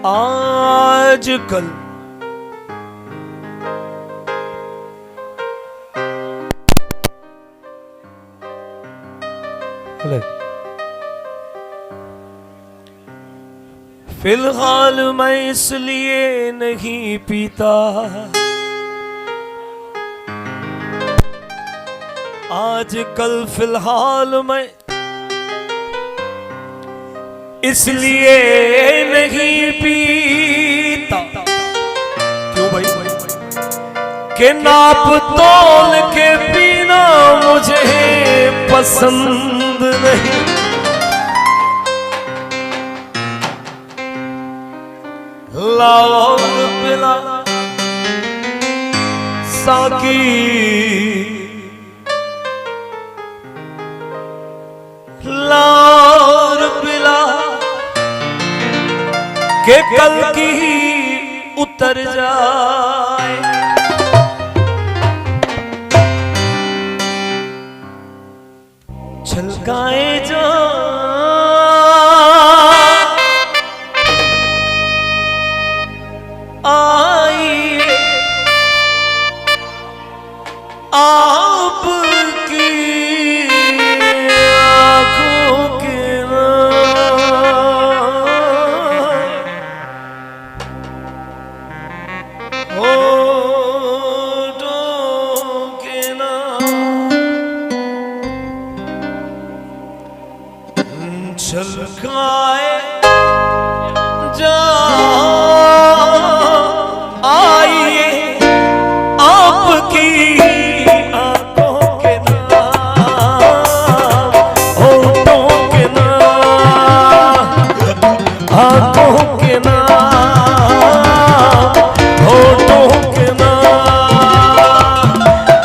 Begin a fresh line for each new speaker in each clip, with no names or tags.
आजकल फिलहाल मैं इसलिए नहीं पीता, आजकल फिलहाल मैं इसलिए नहीं पीता। क्यों भाई? के नाप तोल के पीना मुझे पसंद नहीं। लाओ पिला साकी, लाओ पिला के कल की उतर जाए। छलकाए जा आइए आपकी आँखों के होठों के छलकाए जा आइए आपकी आंखों के नाम, होठों के नाम, आंखों के नाम, होठों के नाम।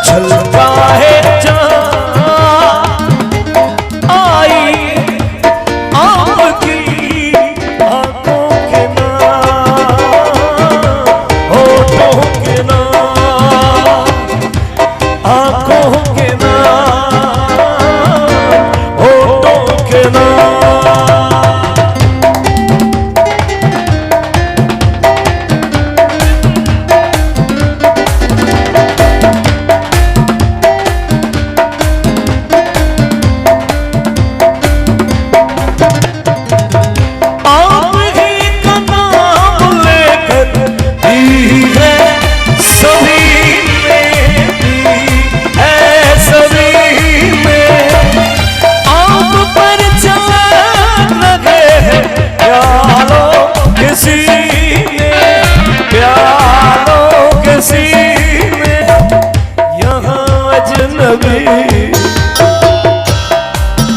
छलकाए जा आइए आपकी आंखों के नाम, होठों के नाम, आंखों के नाम, होठों के नाम।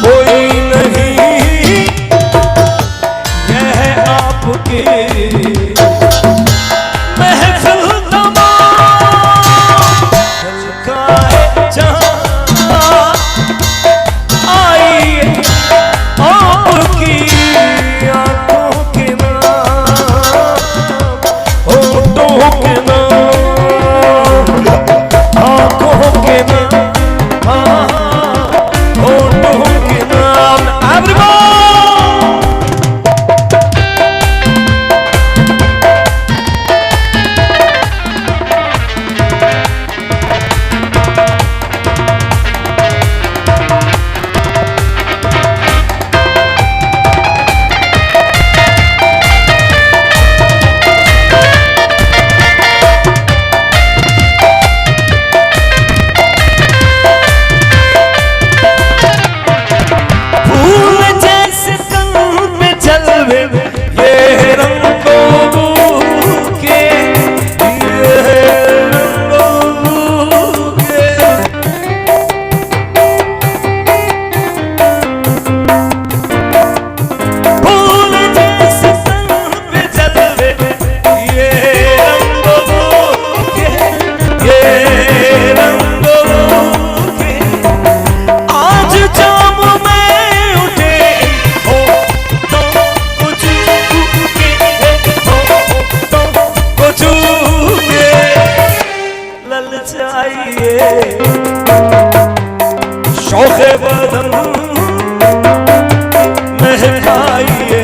कोई नहीं, यह आपके महफिल तमाम। छलकाए जा आइए आपकी आंखों के नाम, होठों के नाम, आंखों के नाम, होठों के नाम। शौक़े बदन महकाइए,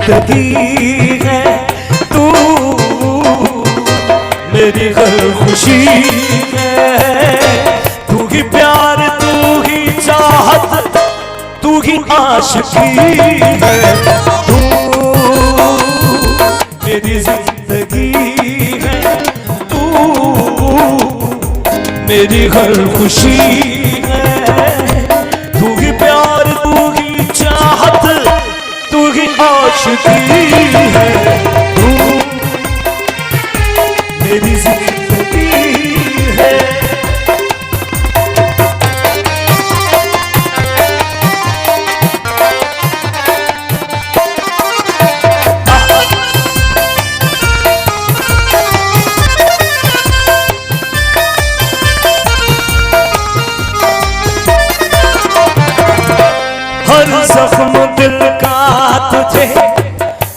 जिंदगी है तू मेरी हर खुशी है। तू ही प्यार, तू ही चाहत, तू ही आशिकी है। तू मेरी जिंदगी है, तू मेरी हर खुशी है। तू ही प्यार, तू ही चाहत, तू ही आशिकी है। तू मेरी जिंदगी है। हर जख्म दिल का तुझे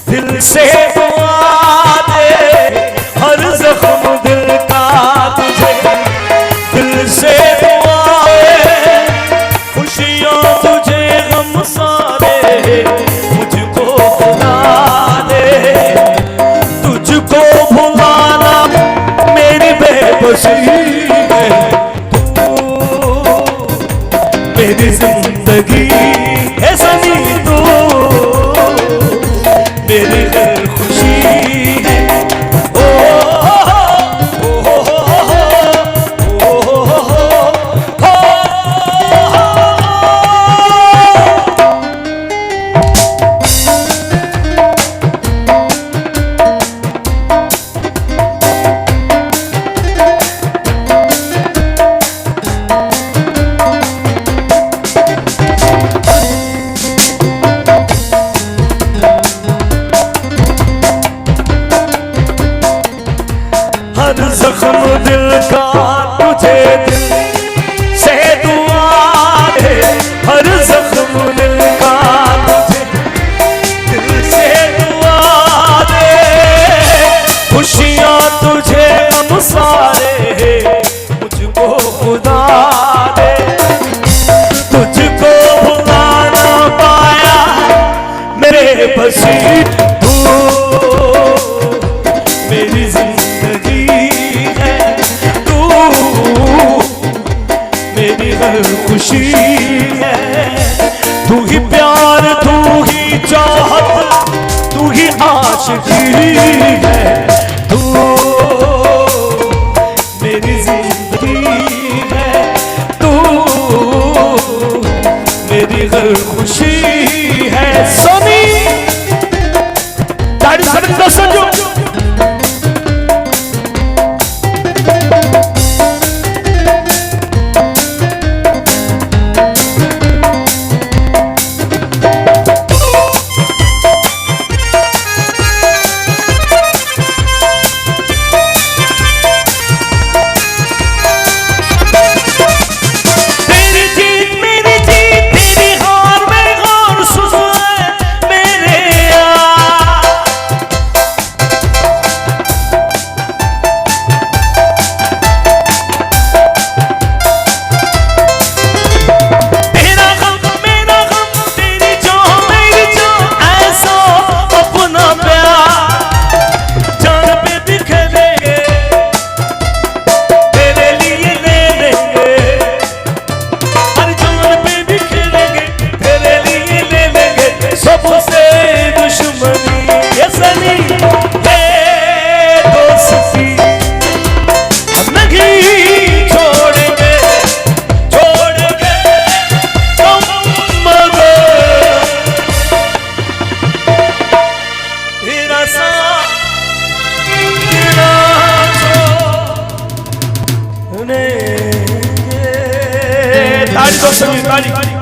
दिल से दुआ दे। हर जख्म दिल का तुझे दिल से दुआ दे। खुशियाँ तुझे गम सारे मुझको भुला दे। तुझको भुलाना मेरी बेबसी है। तू मेरी जिंदगी है सनी, तू मेरी हर खुशी है। ओ हर जख्म दिल का तुझे दिल से दुआ दे। हर जख्म दिल का तुझे दिल से दुआ दे। खुशियाँ तुझे गम सारे मुझको खुदा दे। तुझको भुला ना पाया मेरे बसी। तू मेरी जिंदगी है, तू मेरी हर खुशी है। तू ही प्यार, तू ही चाहत, तू ही आशिकी है। तू मेरी जिंदगी है, तू मेरी हर खुशी है। सोनी दाढ़ी सड़क समझो। ताली दो संगीत ताली।